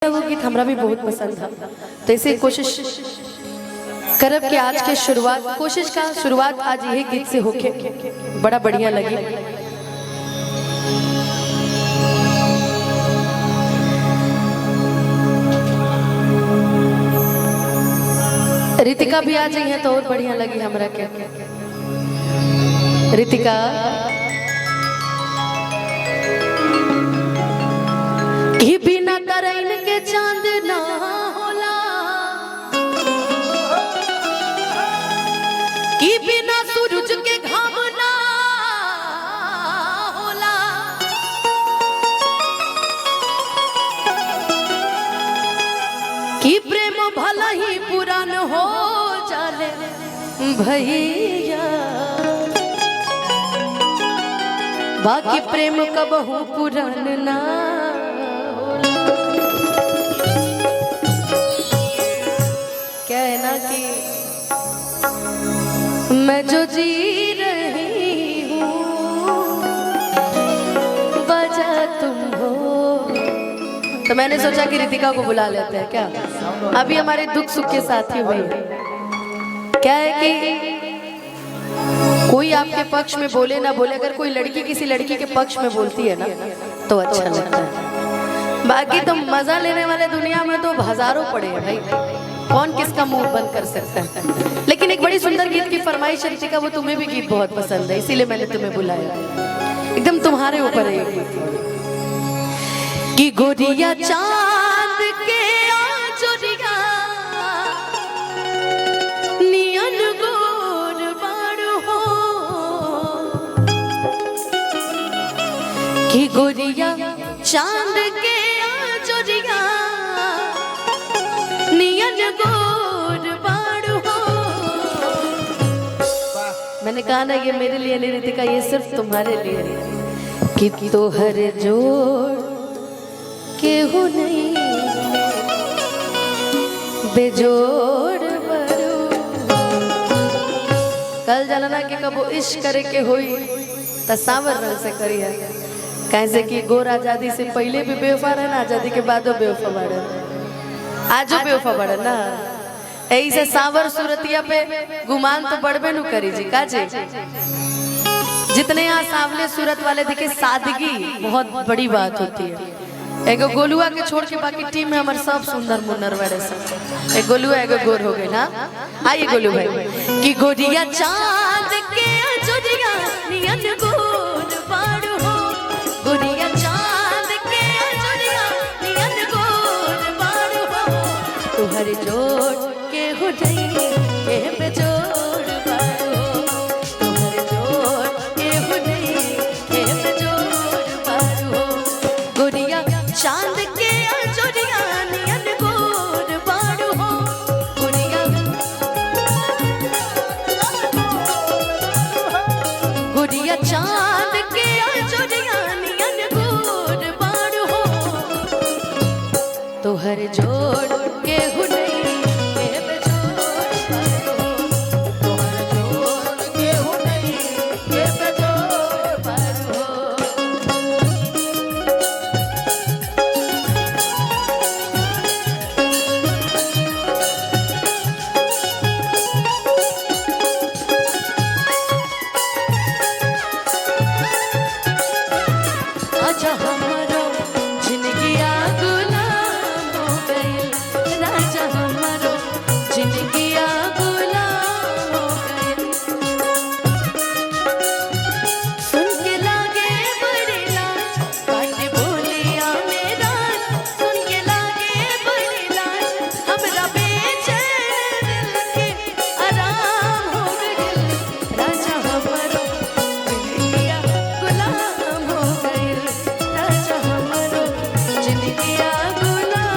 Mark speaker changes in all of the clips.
Speaker 1: वो गीत हमरा भी बहुत पसंद था, तो इसे कोशिश करब कि आज के शुरुआत कोशिश का शुरुआत आज यही गीत से होके बड़ा बढ़िया लगे। रितिका भी आ जाइए तो और बढ़िया लगी हमरा के। रितिका ही बिना तरैन के चांद ना होला, कि बिना सूरज के घाम ना होला, कि प्रेम भला ही पुरान हो जाले भैया, बाकी प्रेम कबहू पुरान ना। क्या है ना कि मैं जो जी रही हूँ वजह तुम हो, तो मैंने सोचा कि रितिका को बुला लेते हैं क्या, अभी हमारे दुख सुख के साथी हुए। क्या है कि कोई आपके पक्ष में बोले ना बोले, अगर कोई लड़की किसी लड़की के पक्ष में बोलती है ना तो अच्छा लगता है। बाकी तो मजा लेने वाले दुनिया में तो हजारों पड़े हैं भाई, कौन किसका मुंह बंद कर सकता है। लेकिन एक बड़ी सुंदर गीत की फरमाइश रितिका, वो तुम्हें भी गीत बहुत पसंद है, इसीलिए मैंने तुम्हें बुलाया। एकदम तुम्हारे ऊपर है कि गोरिया चांद के आजोरिया नियन गोर बाड़ हो, कि गोरिया चांद के आजोरिया नियन गोर बाड़ हो। मैंने कहा ना ये मेरे लिए नहीं रितिका, ये सिर्फ तुम्हारे लिए, कि तो हर जोड़ केहू नहीं बेजोड़ बरू। कल जाना कि कबो इश्क करे के होई तसावर रंग से करिया, कैसे कि गोर आजादी से पहले भी बेवफा रहे ना, आजादी के बादो बेवफा बढ़े, आजो बेवफा बढ़े ना। ऐसे सावर सूरतिया पे गुमान तो बढ़बे नु करी जी काजे। जितने यहाँ सांवले सूरत वाले दिखे, सादगी बहुत बड़ी बात होती है। एगो गोलुआ के छोड़ के बाकी टीम में हमारे सब सुंदर मुन्नर बड़े सब, एक गोलुआ एगो गोर हो गए ना। आइए गोलू भाई, कि गोरिया चांद के अजोरिया नियन गोर बाड़ हो, गोरिया चांद के अजोरिया नियन गोर बाड़ हो, तुहर जोड़ के हो जाई के बेजोड़ बाड़ हो, तुहर जोड़ के हो जाई के बेजोड़ बाड़ हो, गोरिया चांद के अजोरिया नियन गोर बाड़ हो, गोरिया गोरिया चांद के अजोरिया नियन गोर बाड़ हो, तोहर जोड़ के हुनई के बेजोड़ बाड़ हो, तोहर जोड़ के हुनई के बेजोड़ बाड़ हो। राजा हमारो जिंदगिया गुलाम हो गइल, राजा हमारो जिंदगिया गुलाम हो गइल, सुन के लागे बड़ी लाज बाटे बोलिया मेरा, सुन के लागे बड़ी लाज हमरा बेचैन दिल के आराम हो गइल, राजा हमारो जिंदगिया गुलाम हो गइल, राजा हमारो जिंदगिया गुलाम।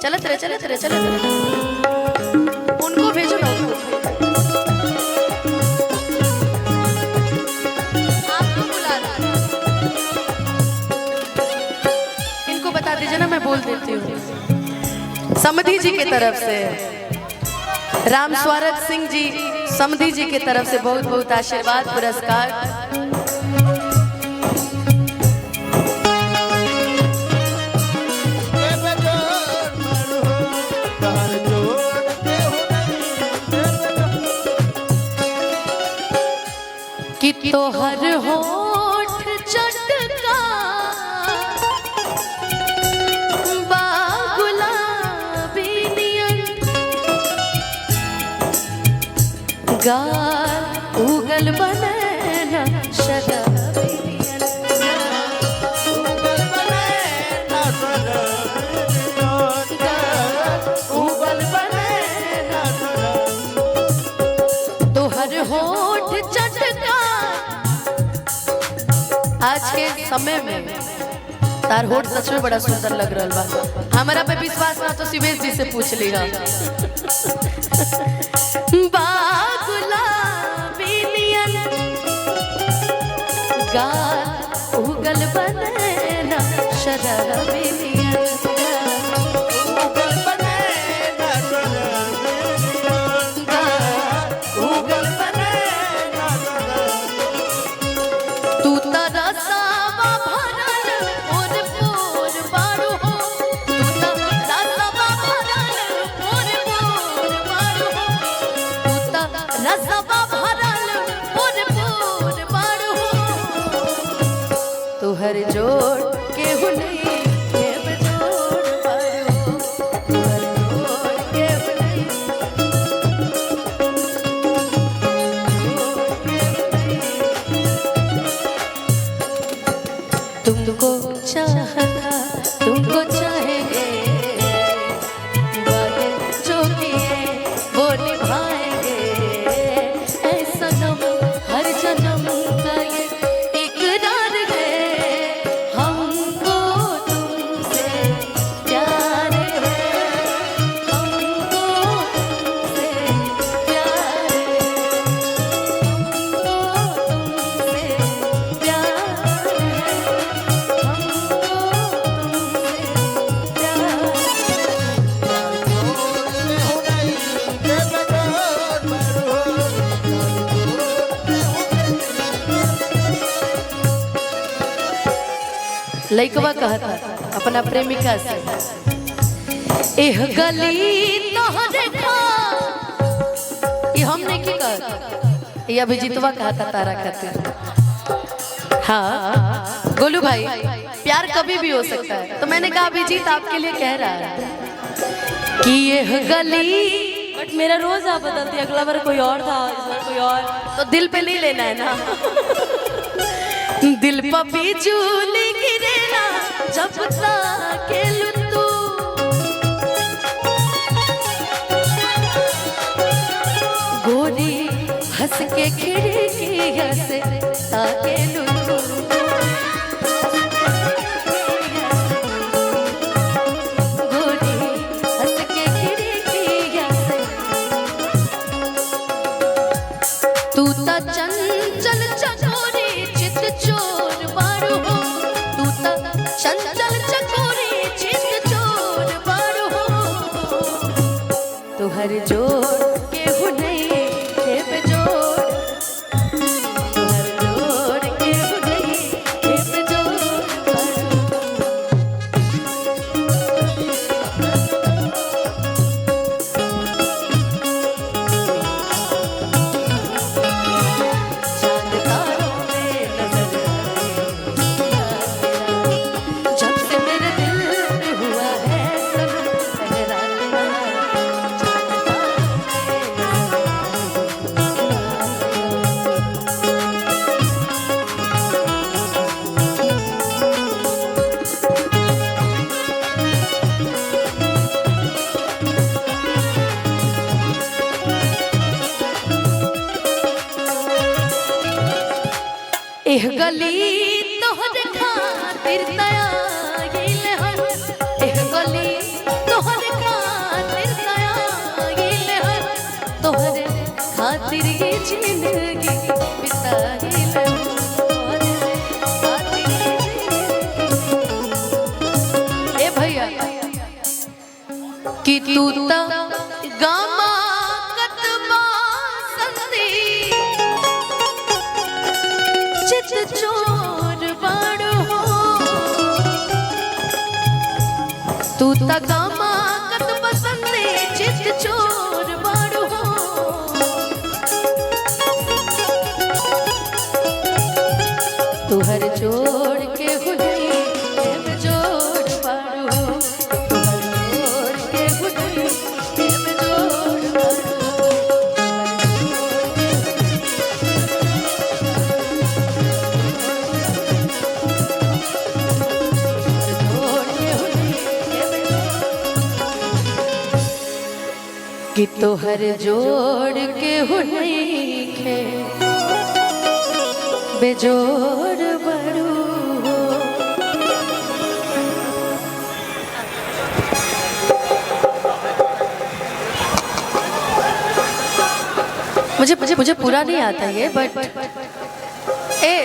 Speaker 1: चलत रहे चलत रहे चलत रहे, उनको भेजो ना, आपको बुला रहा, इनको बता दीजिए ना, मैं बोल देती हूँ। समधी जी की तरफ से राम स्वागत सिंह जी समधी जी की तरफ से बहुत बहुत आशीर्वाद पुरस्कार। गाल उगल बनैना शराबी नियन उगल बनैना तोहर होठ चटका आज के समय में तार होठ सच में बड़ा सुंदर लग रहा बा। हमारा पे विश्वास ना तो शिवेश जी से पूछ ली हा। गुलाबी नियन गाल उगल बनैना शराबी नियन उगल बनैना उगल बनैना तू तारा सावा भरल और पोर बारू हो तू तारा सावा भरल और पोर बारू हो तू तारा सावा भरल और पोर बारू हो तुहर जोड़ केहू नहीं के बेजोड़ बारू हो तुहर जोड़ केहू नहीं तुमको चाहा तुमको चाहेंगे वादे जो किए वो निभाएंगे ऐ सनम हर जन्म का ये इकरार है हमको तुमसे प्यार है हमको तुमसे प्यार है हमको तुमसे प्यार है लइकवा कहता अपना प्रेमिका से एह गली तोहरे खा ये हमने की कहा ये अभिजीतवा कहता तारा खातिर। हाँ गोलू भाई प्यार कभी भी हो सकता है तो मैंने कहा अभिजीत आपके लिए कह रहा है कि यह गली
Speaker 2: बट मेरा रोज आप बदलती, अगला बार कोई और था, इस बार कोई और।
Speaker 1: तो दिल पे नहीं लेना है ना। दिल पर बिजली गिरेला जब ताकेलू तू गोरी हंस के खिड़किया से ताकेलू तू गोरी हंस के खिड़किया से तू ता चंचल चकोरी चित चोर बारू हो तू ता चंचल चकोरी चित चोर बारू हो तुहर जोड़ केहू नहीं के बेजोड़ तुहर जोड़ केहू नहीं के बेजोड़ बारू चांद तारों में नजर आए जब से मेरे दिल में हुआ है सनम सहराना चांद तारों में एह गली तोहर खातिर तयागिल हन एह गली तोहर खातिर तयागिल हन तोहर खातिर ये जिंदगी बिताइल हन तोहर खातिर ये जिंदगी। ए भैया कि तू ता गामा कतबा संदी चित चोर बाड़ो हो तू तगामा कत पसंदे चित चोर बाड़ो हो तुहर जोड़ के हुनई एम जोड़ बाड़ो हो तुहर जोड़ के हुनई एम जोड़ बाड़ो हो कि तोहर जोड़ के हुनखे बेजोड़ बड़ू हो। मुझे मुझे मुझे पूरा नहीं आता ये, बट ए